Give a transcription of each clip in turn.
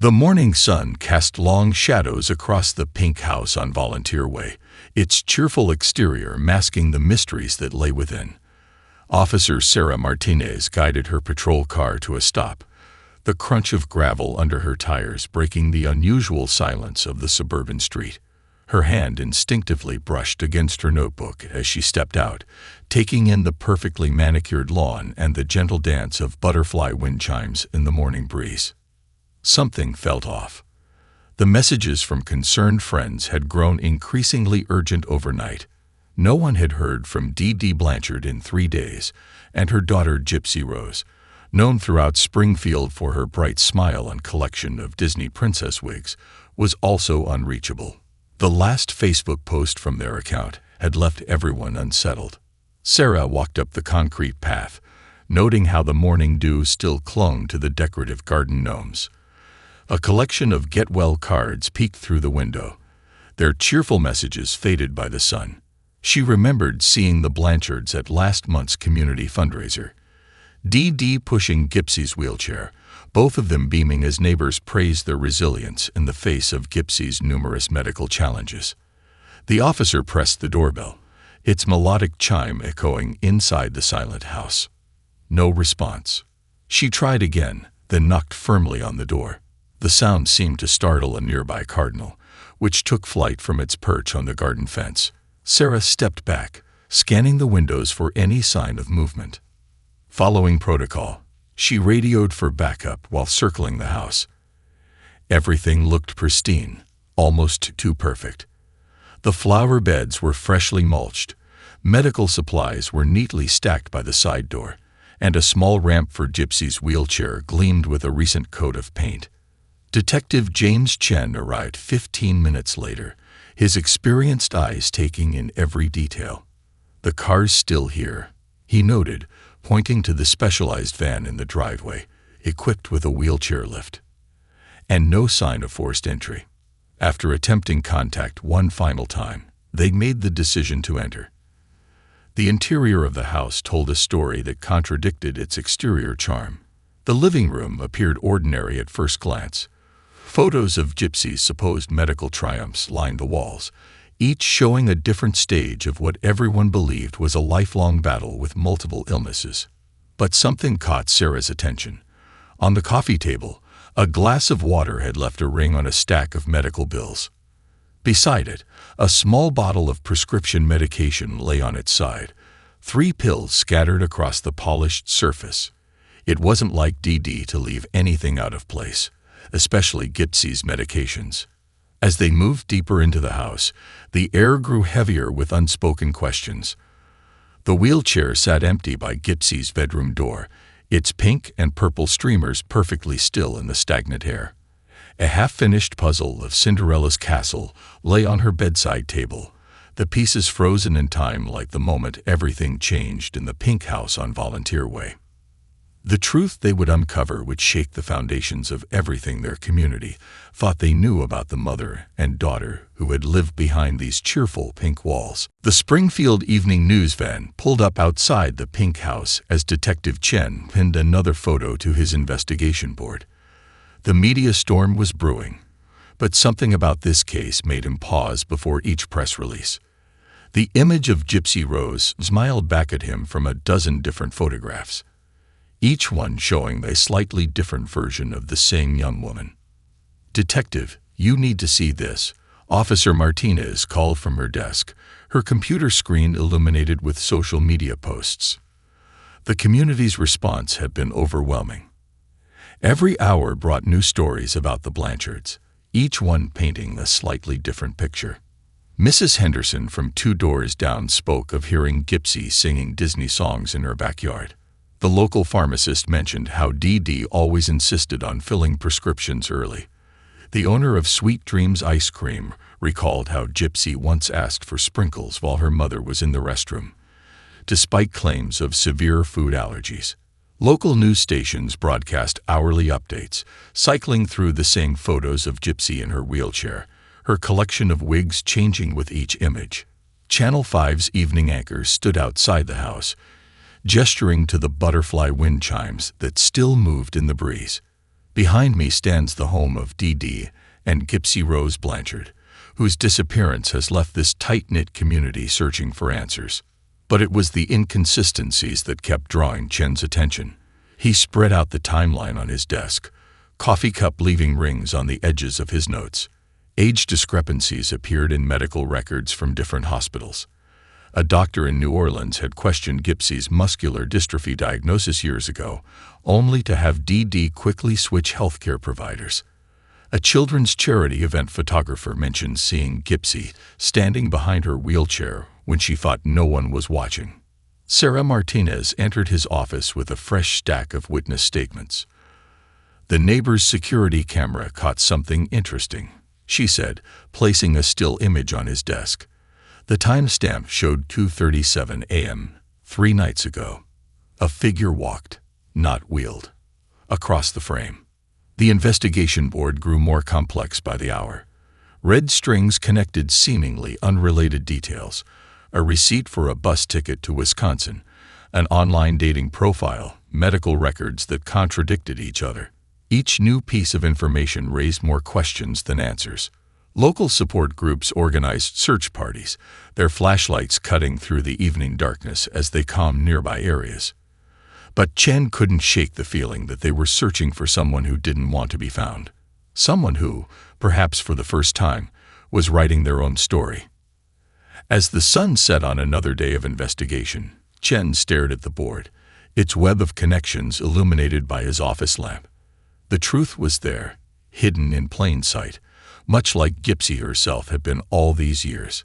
The morning sun cast long shadows across the pink house on Volunteer Way, its cheerful exterior masking the mysteries that lay within. Officer Sarah Martinez guided her patrol car to a stop, the crunch of gravel under her tires breaking the unusual silence of the suburban street. Her hand instinctively brushed against her notebook as she stepped out, taking in the perfectly manicured lawn and the gentle dance of butterfly wind chimes in the morning breeze. Something felt off. The messages from concerned friends had grown increasingly urgent overnight. No one had heard from Gypsy Blanchard in 3 days, and her daughter Gypsy Rose, known throughout Springfield for her bright smile and collection of Disney princess wigs, was also unreachable. The last Facebook post from their account had left everyone unsettled. Sarah walked up the concrete path, noting how the morning dew still clung to the decorative garden gnomes. A collection of get-well cards peeked through the window, their cheerful messages faded by the sun. She remembered seeing the Blanchards at last month's community fundraiser. Dee pushing Gypsy's wheelchair, both of them beaming as neighbors praised their resilience in the face of Gypsy's numerous medical challenges. The officer pressed the doorbell, its melodic chime echoing inside the silent house. No response. She tried again, then knocked firmly on the door. The sound seemed to startle a nearby cardinal, which took flight from its perch on the garden fence. Sarah stepped back, scanning the windows for any sign of movement. Following protocol, she radioed for backup while circling the house. Everything looked pristine, almost too perfect. The flower beds were freshly mulched, medical supplies were neatly stacked by the side door, and a small ramp for Gypsy's wheelchair gleamed with a recent coat of paint. Detective James Chen arrived 15 minutes later, his experienced eyes taking in every detail. "The car's still here," he noted, pointing to the specialized van in the driveway, equipped with a wheelchair lift. And no sign of forced entry. After attempting contact one final time, they made the decision to enter. The interior of the house told a story that contradicted its exterior charm. The living room appeared ordinary at first glance. Photos of Gypsy's supposed medical triumphs lined the walls, each showing a different stage of what everyone believed was a lifelong battle with multiple illnesses. But something caught Sarah's attention. On the coffee table, a glass of water had left a ring on a stack of medical bills. Beside it, a small bottle of prescription medication lay on its side, 3 pills scattered across the polished surface. It wasn't like Dee to leave anything out of place, especially Gypsy's medications. As they moved deeper into the house, the air grew heavier with unspoken questions. The wheelchair sat empty by Gypsy's bedroom door, its pink and purple streamers perfectly still in the stagnant air. A half-finished puzzle of Cinderella's castle lay on her bedside table, the pieces frozen in time like the moment everything changed in the pink house on Volunteer Way. The truth they would uncover would shake the foundations of everything their community thought they knew about the mother and daughter who had lived behind these cheerful pink walls. The Springfield Evening News van pulled up outside the pink house as Detective Chen pinned another photo to his investigation board. The media storm was brewing, but something about this case made him pause before each press release. The image of Gypsy Rose smiled back at him from a dozen different photographs, each one showing a slightly different version of the same young woman. "Detective, you need to see this," Officer Martinez called from her desk, her computer screen illuminated with social media posts. The community's response had been overwhelming. Every hour brought new stories about the Blanchards, each one painting a slightly different picture. Mrs. Henderson from 2 doors down spoke of hearing Gypsy singing Disney songs in her backyard. The local pharmacist mentioned how Dee always insisted on filling prescriptions early. The owner of Sweet Dreams Ice Cream recalled how Gypsy once asked for sprinkles while her mother was in the restroom, despite claims of severe food allergies. Local news stations broadcast hourly updates, cycling through the same photos of Gypsy in her wheelchair, her collection of wigs changing with each image. Channel 5's evening anchor stood outside the house, gesturing to the butterfly wind chimes that still moved in the breeze. Behind me stands the home of Dee and Gypsy Rose Blanchard, whose disappearance has left this tight-knit community searching for answers. But it was the inconsistencies that kept drawing Chen's attention. He spread out the timeline on his desk, coffee cup leaving rings on the edges of his notes. Age discrepancies appeared in medical records from different hospitals. A doctor in New Orleans had questioned Gypsy's muscular dystrophy diagnosis years ago, only to have Dee quickly switch healthcare providers. A children's charity event photographer mentioned seeing Gypsy standing behind her wheelchair when she thought no one was watching. Sarah Martinez entered his office with a fresh stack of witness statements. "The neighbor's security camera caught something interesting," she said, placing a still image on his desk. The timestamp showed 2:37 a.m., 3 nights ago. A figure walked, not wheeled, across the frame. The investigation board grew more complex by the hour. Red strings connected seemingly unrelated details: a receipt for a bus ticket to Wisconsin, an online dating profile, medical records that contradicted each other. Each new piece of information raised more questions than answers. Local support groups organized search parties, their flashlights cutting through the evening darkness as they combed nearby areas. But Chen couldn't shake the feeling that they were searching for someone who didn't want to be found. Someone who, perhaps for the first time, was writing their own story. As the sun set on another day of investigation, Chen stared at the board, its web of connections illuminated by his office lamp. The truth was there, hidden in plain sight, much like Gypsy herself had been all these years.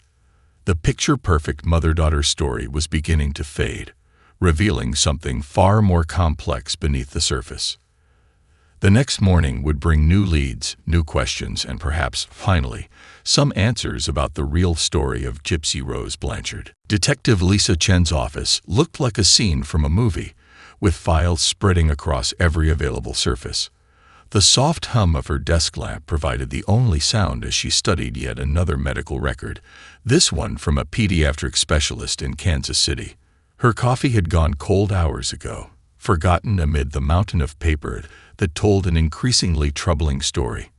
The picture-perfect mother-daughter story was beginning to fade, revealing something far more complex beneath the surface. The next morning would bring new leads, new questions, and perhaps, finally, some answers about the real story of Gypsy Rose Blanchard. Detective Lisa Chen's office looked like a scene from a movie, with files spreading across every available surface. The soft hum of her desk lamp provided the only sound as she studied yet another medical record, this one from a pediatric specialist in Kansas City. Her coffee had gone cold hours ago, forgotten amid the mountain of paper that told an increasingly troubling story.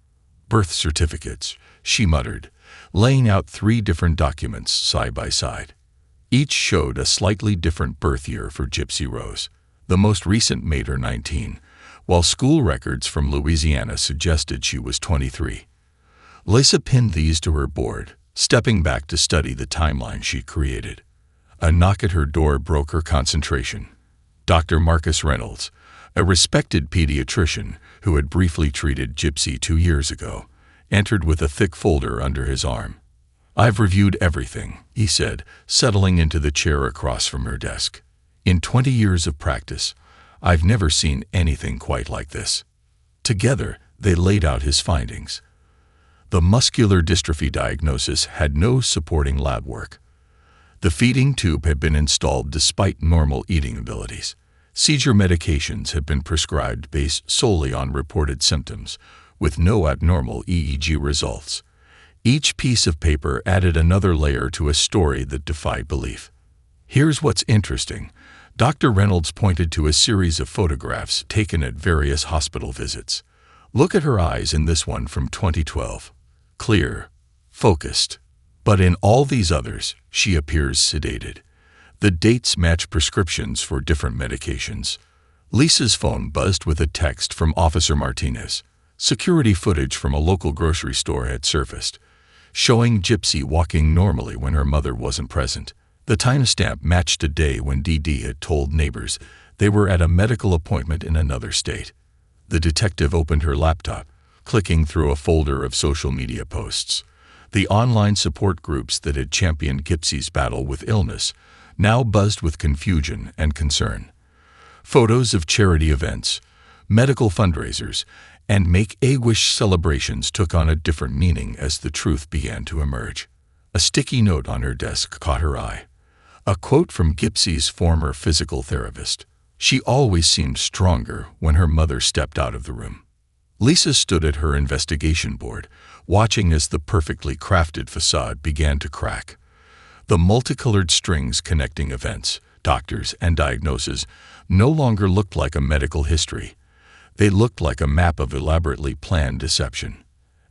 "Birth certificates," she muttered, laying out 3 different documents side by side. Each showed a slightly different birth year for Gypsy Rose. The most recent made her 19, while school records from Louisiana suggested she was 23. Lisa pinned these to her board, stepping back to study the timeline she created. A knock at her door broke her concentration. Dr. Marcus Reynolds, a respected pediatrician who had briefly treated Gypsy 2 years ago, entered with a thick folder under his arm. "I've reviewed everything," he said, settling into the chair across from her desk. "In 20 years of practice, I've never seen anything quite like this." Together, they laid out his findings. The muscular dystrophy diagnosis had no supporting lab work. The feeding tube had been installed despite normal eating abilities. Seizure medications had been prescribed based solely on reported symptoms, with no abnormal EEG results. Each piece of paper added another layer to a story that defied belief. "Here's what's interesting." Dr. Reynolds pointed to a series of photographs taken at various hospital visits. "Look at her eyes in this one from 2012. Clear, focused. But in all these others, she appears sedated. The dates match prescriptions for different medications." Lisa's phone buzzed with a text from Officer Martinez. Security footage from a local grocery store had surfaced, showing Gypsy walking normally when her mother wasn't present. The timestamp matched a day when Dee had told neighbors they were at a medical appointment in another state. The detective opened her laptop, clicking through a folder of social media posts. The online support groups that had championed Gypsy's battle with illness now buzzed with confusion and concern. Photos of charity events, medical fundraisers, and Make-A-Wish celebrations took on a different meaning as the truth began to emerge. A sticky note on her desk caught her eye. A quote from Gypsy's former physical therapist: "She always seemed stronger when her mother stepped out of the room." Lisa stood at her investigation board, watching as the perfectly crafted facade began to crack. The multicolored strings connecting events, doctors, and diagnoses no longer looked like a medical history. They looked like a map of elaborately planned deception.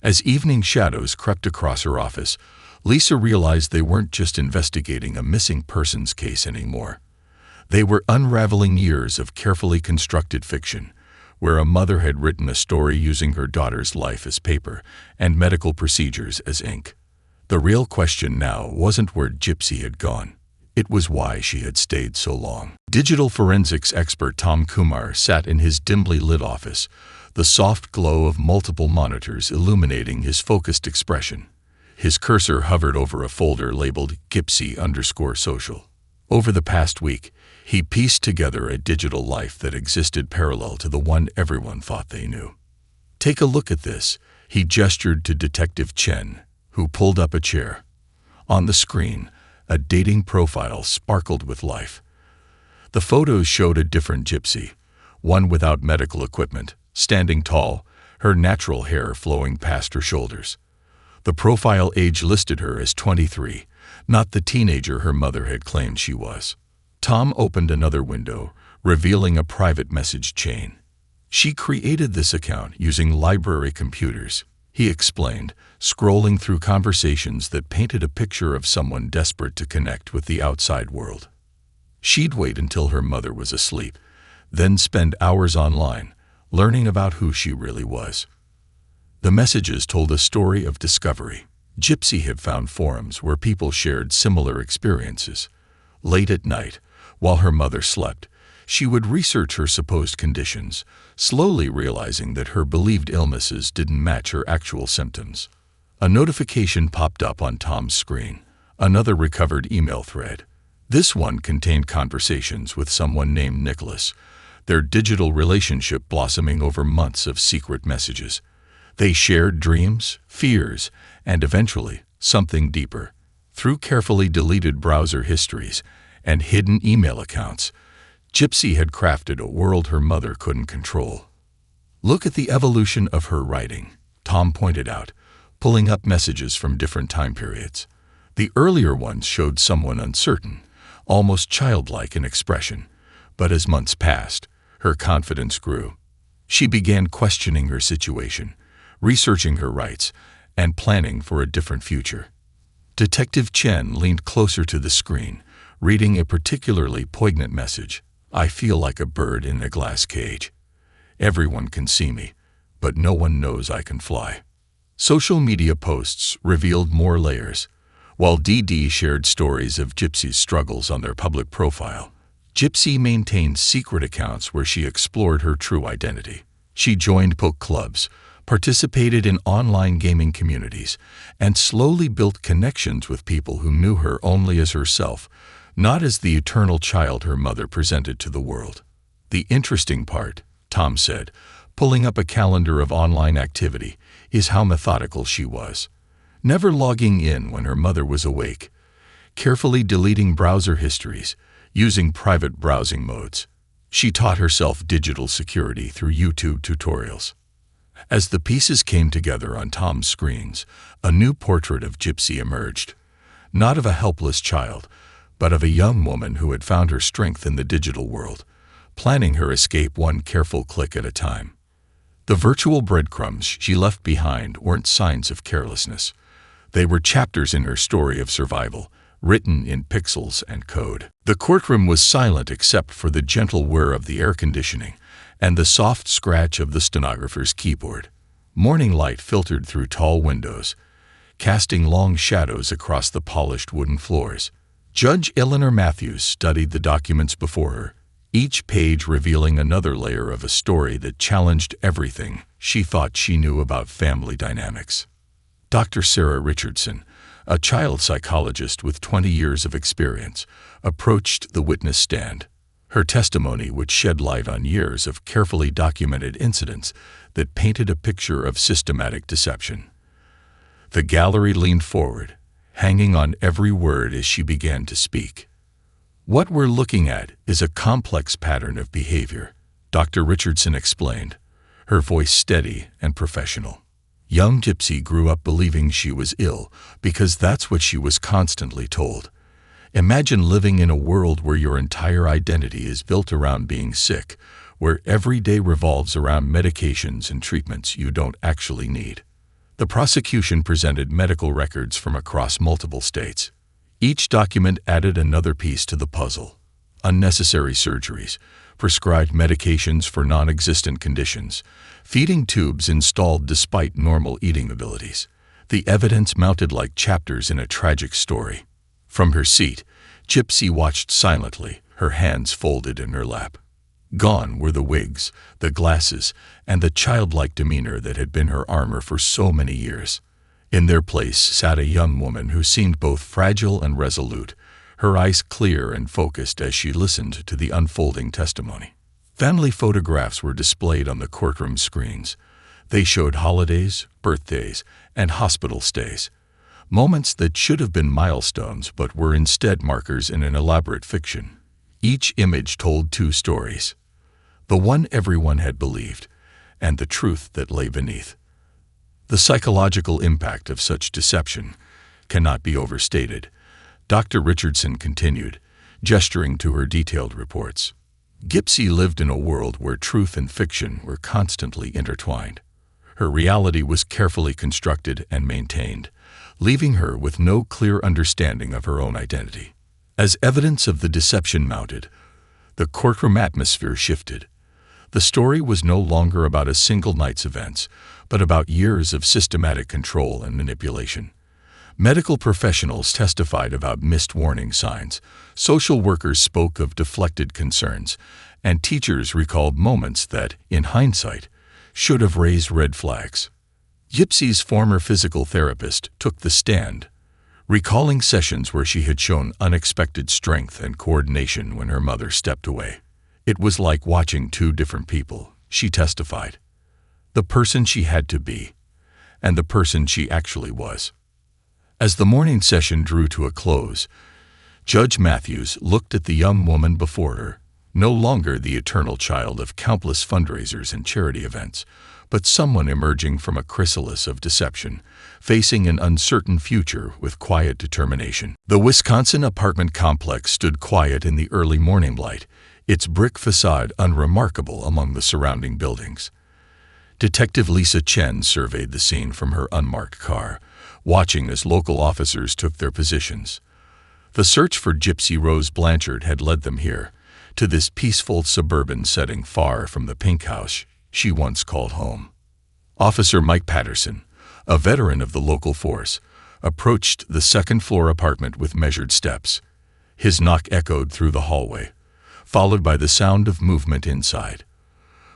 As evening shadows crept across her office, Lisa realized they weren't just investigating a missing persons case anymore. They were unraveling years of carefully constructed fiction, where a mother had written a story using her daughter's life as paper and medical procedures as ink. The real question now wasn't where Gypsy had gone. It was why she had stayed so long. Digital forensics expert Tom Kumar sat in his dimly lit office, the soft glow of multiple monitors illuminating his focused expression. His cursor hovered over a folder labeled Gypsy_social. Over the past week, he pieced together a digital life that existed parallel to the one everyone thought they knew. "Take a look at this," he gestured to Detective Chen, who pulled up a chair. On the screen, a dating profile sparkled with life. The photos showed a different Gypsy, one without medical equipment, standing tall, her natural hair flowing past her shoulders. The profile age listed her as 23, not the teenager her mother had claimed she was. Tom opened another window, revealing a private message chain. "She created this account using library computers," he explained, scrolling through conversations that painted a picture of someone desperate to connect with the outside world. She'd wait until her mother was asleep, then spend hours online, learning about who she really was. The messages told a story of discovery. Gypsy had found forums where people shared similar experiences. Late at night, while her mother slept, she would research her supposed conditions, slowly realizing that her believed illnesses didn't match her actual symptoms. A notification popped up on Tom's screen, another recovered email thread. This one contained conversations with someone named Nicholas, their digital relationship blossoming over months of secret messages. They shared dreams, fears, and eventually, something deeper. Through carefully deleted browser histories and hidden email accounts, Gypsy had crafted a world her mother couldn't control. "Look at the evolution of her writing," Tom pointed out, pulling up messages from different time periods. The earlier ones showed someone uncertain, almost childlike in expression, but as months passed, her confidence grew. She began questioning her situation, researching her rights, and planning for a different future. Detective Chen leaned closer to the screen, reading a particularly poignant message. "I feel like a bird in a glass cage. Everyone can see me, but no one knows I can fly." Social media posts revealed more layers. While DD shared stories of Gypsy's struggles on their public profile, Gypsy maintained secret accounts where she explored her true identity. She joined book clubs, participated in online gaming communities, and slowly built connections with people who knew her only as herself, not as the eternal child her mother presented to the world. "The interesting part," Tom said, pulling up a calendar of online activity, "is how methodical she was. Never logging in when her mother was awake, carefully deleting browser histories, using private browsing modes. She taught herself digital security through YouTube tutorials." As the pieces came together on Tom's screens, a new portrait of Gypsy emerged. Not of a helpless child, but of a young woman who had found her strength in the digital world, planning her escape one careful click at a time. The virtual breadcrumbs she left behind weren't signs of carelessness. They were chapters in her story of survival, written in pixels and code. The courtroom was silent except for the gentle whir of the air conditioning and the soft scratch of the stenographer's keyboard. Morning light filtered through tall windows, casting long shadows across the polished wooden floors. Judge Eleanor Matthews studied the documents before her, each page revealing another layer of a story that challenged everything she thought she knew about family dynamics. Dr. Sarah Richardson, a child psychologist with 20 years of experience, approached the witness stand. Her testimony would shed light on years of carefully documented incidents that painted a picture of systematic deception. The gallery leaned forward, hanging on every word as she began to speak. "What we're looking at is a complex pattern of behavior," Dr. Richardson explained, her voice steady and professional. Young Gypsy grew up believing she was ill because that's what she was constantly told. Imagine living in a world where your entire identity is built around being sick, where every day revolves around medications and treatments you don't actually need. The prosecution presented medical records from across multiple states. Each document added another piece to the puzzle. Unnecessary surgeries, prescribed medications for non-existent conditions, feeding tubes installed despite normal eating abilities. The evidence mounted like chapters in a tragic story. From her seat, Gypsy watched silently, her hands folded in her lap. Gone were the wigs, the glasses, and the childlike demeanor that had been her armor for so many years. In their place sat a young woman who seemed both fragile and resolute, her eyes clear and focused as she listened to the unfolding testimony. Family photographs were displayed on the courtroom screens. They showed holidays, birthdays, and hospital stays, moments that should have been milestones but were instead markers in an elaborate fiction. Each image told two stories, the one everyone had believed, and the truth that lay beneath. The psychological impact of such deception cannot be overstated, Dr. Richardson continued, gesturing to her detailed reports. Gypsy lived in a world where truth and fiction were constantly intertwined. Her reality was carefully constructed and maintained, leaving her with no clear understanding of her own identity. As evidence of the deception mounted, the courtroom atmosphere shifted. The story was no longer about a single night's events, but about years of systematic control and manipulation. Medical professionals testified about missed warning signs, social workers spoke of deflected concerns, and teachers recalled moments that, in hindsight, should have raised red flags. Gypsy's former physical therapist took the stand, recalling sessions where she had shown unexpected strength and coordination when her mother stepped away. It was like watching two different people, she testified. The person she had to be, and the person she actually was. As the morning session drew to a close, Judge Matthews looked at the young woman before her, no longer the eternal child of countless fundraisers and charity events, but someone emerging from a chrysalis of deception, facing an uncertain future with quiet determination. The Wisconsin apartment complex stood quiet in the early morning light, its brick facade unremarkable among the surrounding buildings. Detective Lisa Chen surveyed the scene from her unmarked car, watching as local officers took their positions. The search for Gypsy Rose Blanchard had led them here, to this peaceful suburban setting far from the pink house she once called home. Officer Mike Patterson, a veteran of the local force, approached the second-floor apartment with measured steps. His knock echoed through the hallway, followed by the sound of movement inside.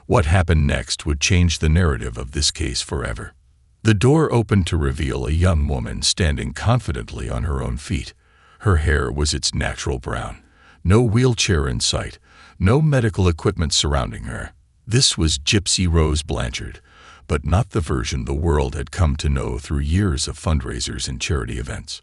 What happened next would change the narrative of this case forever. The door opened to reveal a young woman standing confidently on her own feet. Her hair was its natural brown. No wheelchair in sight, no medical equipment surrounding her. This was Gypsy Rose Blanchard, but not the version the world had come to know through years of fundraisers and charity events.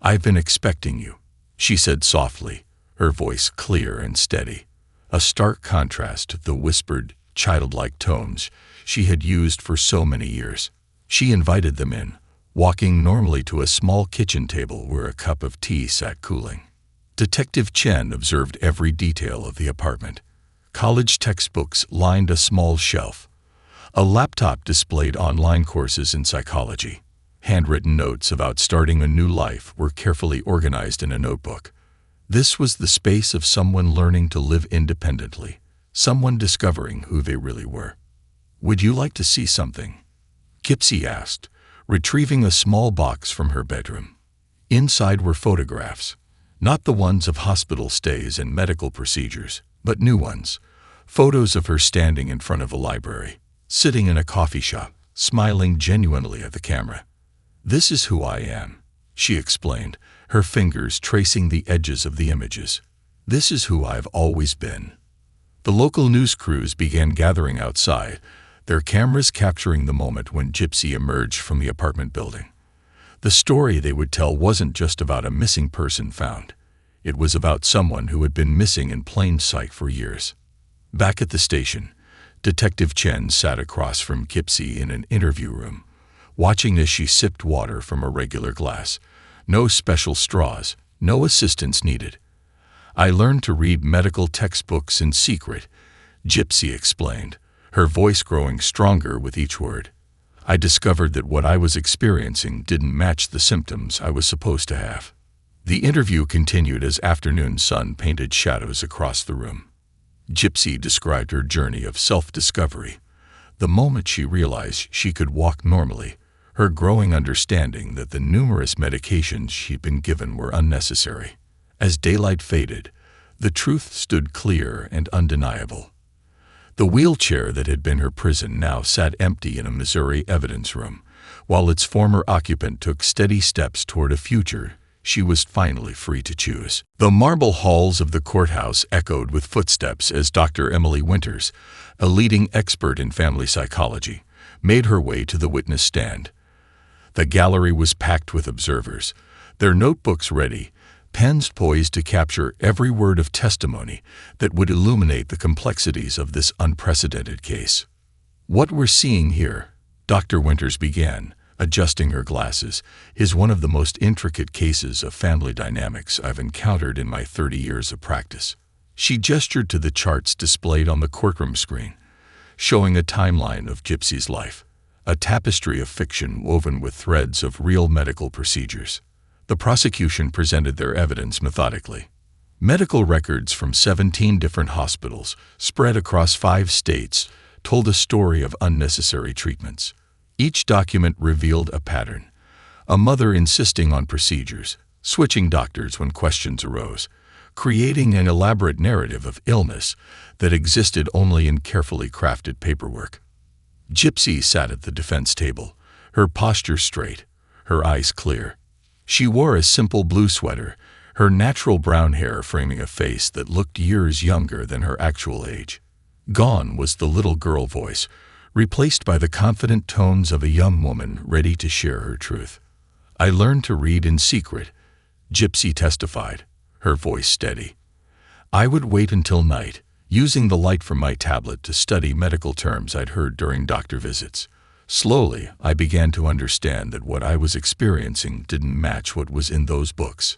"I've been expecting you," she said softly, her voice clear and steady, a stark contrast to the whispered, childlike tones she had used for so many years. She invited them in, walking normally to a small kitchen table where a cup of tea sat cooling. Detective Chen observed every detail of the apartment. College textbooks lined a small shelf. A laptop displayed online courses in psychology. Handwritten notes about starting a new life were carefully organized in a notebook. This was the space of someone learning to live independently, someone discovering who they really were. "Would you like to see something?" Gypsy asked, retrieving a small box from her bedroom. Inside were photographs, not the ones of hospital stays and medical procedures, but new ones. Photos of her standing in front of a library, sitting in a coffee shop, smiling genuinely at the camera. "This is who I am," she explained, her fingers tracing the edges of the images. "This is who I've always been." The local news crews began gathering outside, their cameras capturing the moment when Gypsy emerged from the apartment building. The story they would tell wasn't just about a missing person found. It was about someone who had been missing in plain sight for years. Back at the station, Detective Chen sat across from Gypsy in an interview room, watching as she sipped water from a regular glass. No special straws, no assistance needed. "I learned to read medical textbooks in secret," Gypsy explained, her voice growing stronger with each word. I discovered that what I was experiencing didn't match the symptoms I was supposed to have. The interview continued as afternoon sun painted shadows across the room. Gypsy described her journey of self-discovery, the moment she realized she could walk normally, her growing understanding that the numerous medications she'd been given were unnecessary. As daylight faded, the truth stood clear and undeniable. The wheelchair that had been her prison now sat empty in a Missouri evidence room, while its former occupant took steady steps toward a future she was finally free to choose. The marble halls of the courthouse echoed with footsteps as Dr. Emily Winters, a leading expert in family psychology, made her way to the witness stand. The gallery was packed with observers, their notebooks ready, pens poised to capture every word of testimony that would illuminate the complexities of this unprecedented case. What we're seeing here, Dr. Winters began, adjusting her glasses, is one of the most intricate cases of family dynamics I've encountered in my 30 years of practice. She gestured to the charts displayed on the courtroom screen, showing a timeline of Gypsy's life, a tapestry of fiction woven with threads of real medical procedures. The prosecution presented their evidence methodically. Medical records from 17 different hospitals, spread across 5 states, told a story of unnecessary treatments. Each document revealed a pattern: a mother insisting on procedures, switching doctors when questions arose, creating an elaborate narrative of illness that existed only in carefully crafted paperwork. Gypsy sat at the defense table, her posture straight, her eyes clear. She wore a simple blue sweater, her natural brown hair framing a face that looked years younger than her actual age. Gone was the little girl voice, replaced by the confident tones of a young woman ready to share her truth. I learned to read in secret, Gypsy testified, her voice steady. I would wait until night, using the light from my tablet to study medical terms I'd heard during doctor visits. Slowly, I began to understand that what I was experiencing didn't match what was in those books.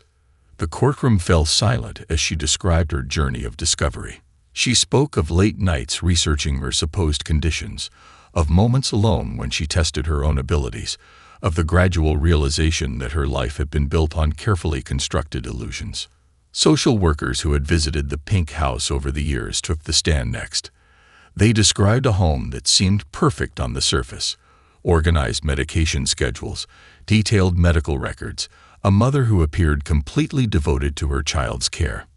The courtroom fell silent as she described her journey of discovery. She spoke of late nights researching her supposed conditions, of moments alone when she tested her own abilities, of the gradual realization that her life had been built on carefully constructed illusions. Social workers who had visited the pink house over the years took the stand next. They described a home that seemed perfect on the surface: organized medication schedules, detailed medical records, a mother who appeared completely devoted to her child's care.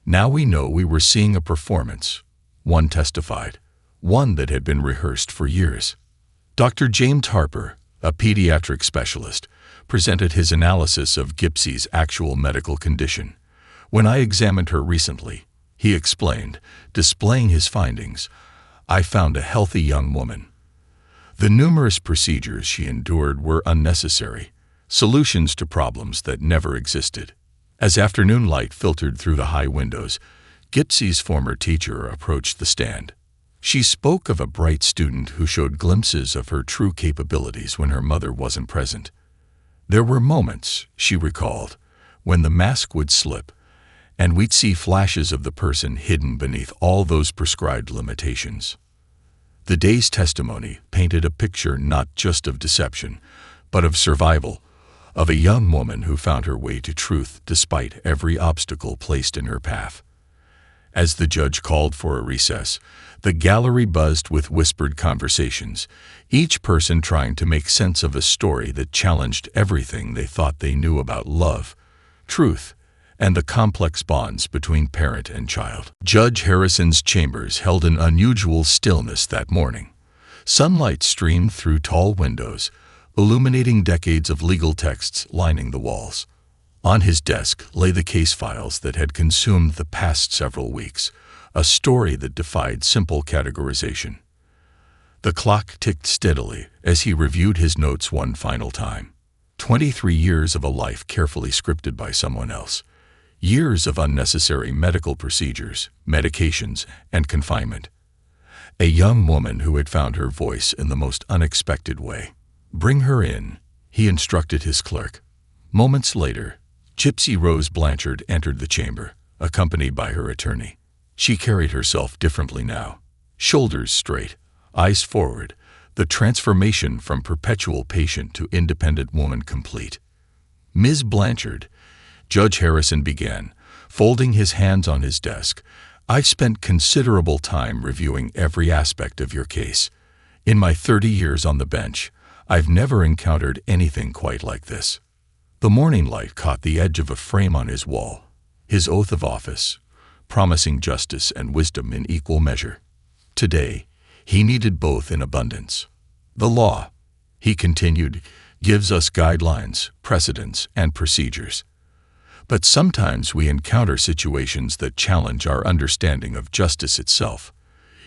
Now we know we were seeing a performance, one testified, one that had been rehearsed for years. Dr. James Harper, a pediatric specialist, presented his analysis of Gypsy's actual medical condition. When I examined her recently, he explained, displaying his findings, I found a healthy young woman. The numerous procedures she endured were unnecessary, solutions to problems that never existed. As afternoon light filtered through the high windows, Gypsy's former teacher approached the stand. She spoke of a bright student who showed glimpses of her true capabilities when her mother wasn't present. There were moments, she recalled, when the mask would slip, and we'd see flashes of the person hidden beneath all those prescribed limitations. The day's testimony painted a picture not just of deception, but of survival, of a young woman who found her way to truth despite every obstacle placed in her path. As the judge called for a recess, the gallery buzzed with whispered conversations, each person trying to make sense of a story that challenged everything they thought they knew about love, truth, and the complex bonds between parent and child. Judge Harrison's chambers held an unusual stillness that morning. Sunlight streamed through tall windows, illuminating decades of legal texts lining the walls. On his desk lay the case files that had consumed the past several weeks, a story that defied simple categorization. The clock ticked steadily as he reviewed his notes one final time. 23 years of a life carefully scripted by someone else. Years of unnecessary medical procedures, medications, and confinement. A young woman who had found her voice in the most unexpected way. "Bring her in," he instructed his clerk. Moments later, Gypsy Rose Blanchard entered the chamber, accompanied by her attorney. She carried herself differently now. shoulders straight, eyes forward, the transformation from perpetual patient to independent woman complete. Ms. Blanchard, Judge Harrison began, folding his hands on his desk, I've spent considerable time reviewing every aspect of your case. In my 30 years on the bench, I've never encountered anything quite like this. The morning light caught the edge of a frame on his wall, his oath of office, promising justice and wisdom in equal measure. Today, he needed both in abundance. The law, he continued, gives us guidelines, precedents, and procedures. But sometimes we encounter situations that challenge our understanding of justice itself.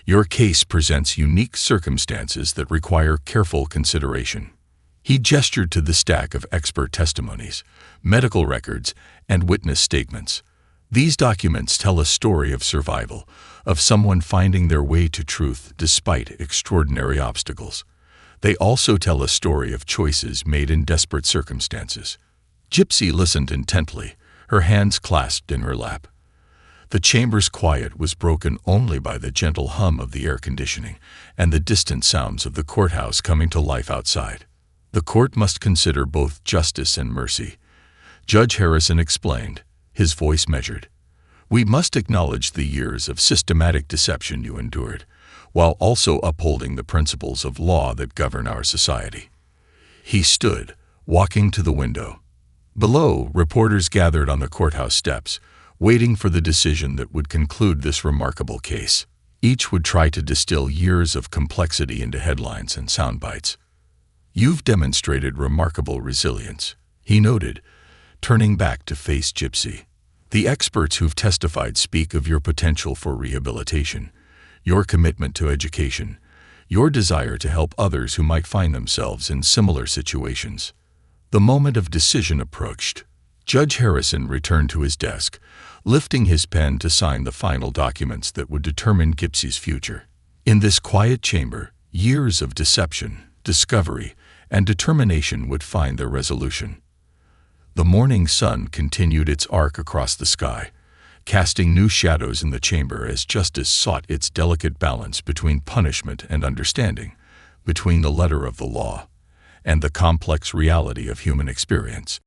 Your case presents unique circumstances that require careful consideration. He gestured to the stack of expert testimonies, medical records, and witness statements. These documents tell a story of survival, of someone finding their way to truth despite extraordinary obstacles. They also tell a story of choices made in desperate circumstances. Gypsy listened intently, her hands clasped in her lap. The chamber's quiet was broken only by the gentle hum of the air conditioning and the distant sounds of the courthouse coming to life outside. The court must consider both justice and mercy, Judge Harrison explained, his voice measured. We must acknowledge the years of systematic deception you endured, while also upholding the principles of law that govern our society. He stood, walking to the window. Below, reporters gathered on the courthouse steps, waiting for the decision that would conclude this remarkable case. Each would try to distill years of complexity into headlines and sound bites. You've demonstrated remarkable resilience, he noted, turning back to face Gypsy. The experts who've testified speak of your potential for rehabilitation, your commitment to education, your desire to help others who might find themselves in similar situations. The moment of decision approached. Judge Harrison returned to his desk, lifting his pen to sign the final documents that would determine Gypsy's future. In this quiet chamber, years of deception, discovery, and determination would find their resolution. The morning sun continued its arc across the sky, casting new shadows in the chamber as justice sought its delicate balance between punishment and understanding, between the letter of the law and the complex reality of human experience.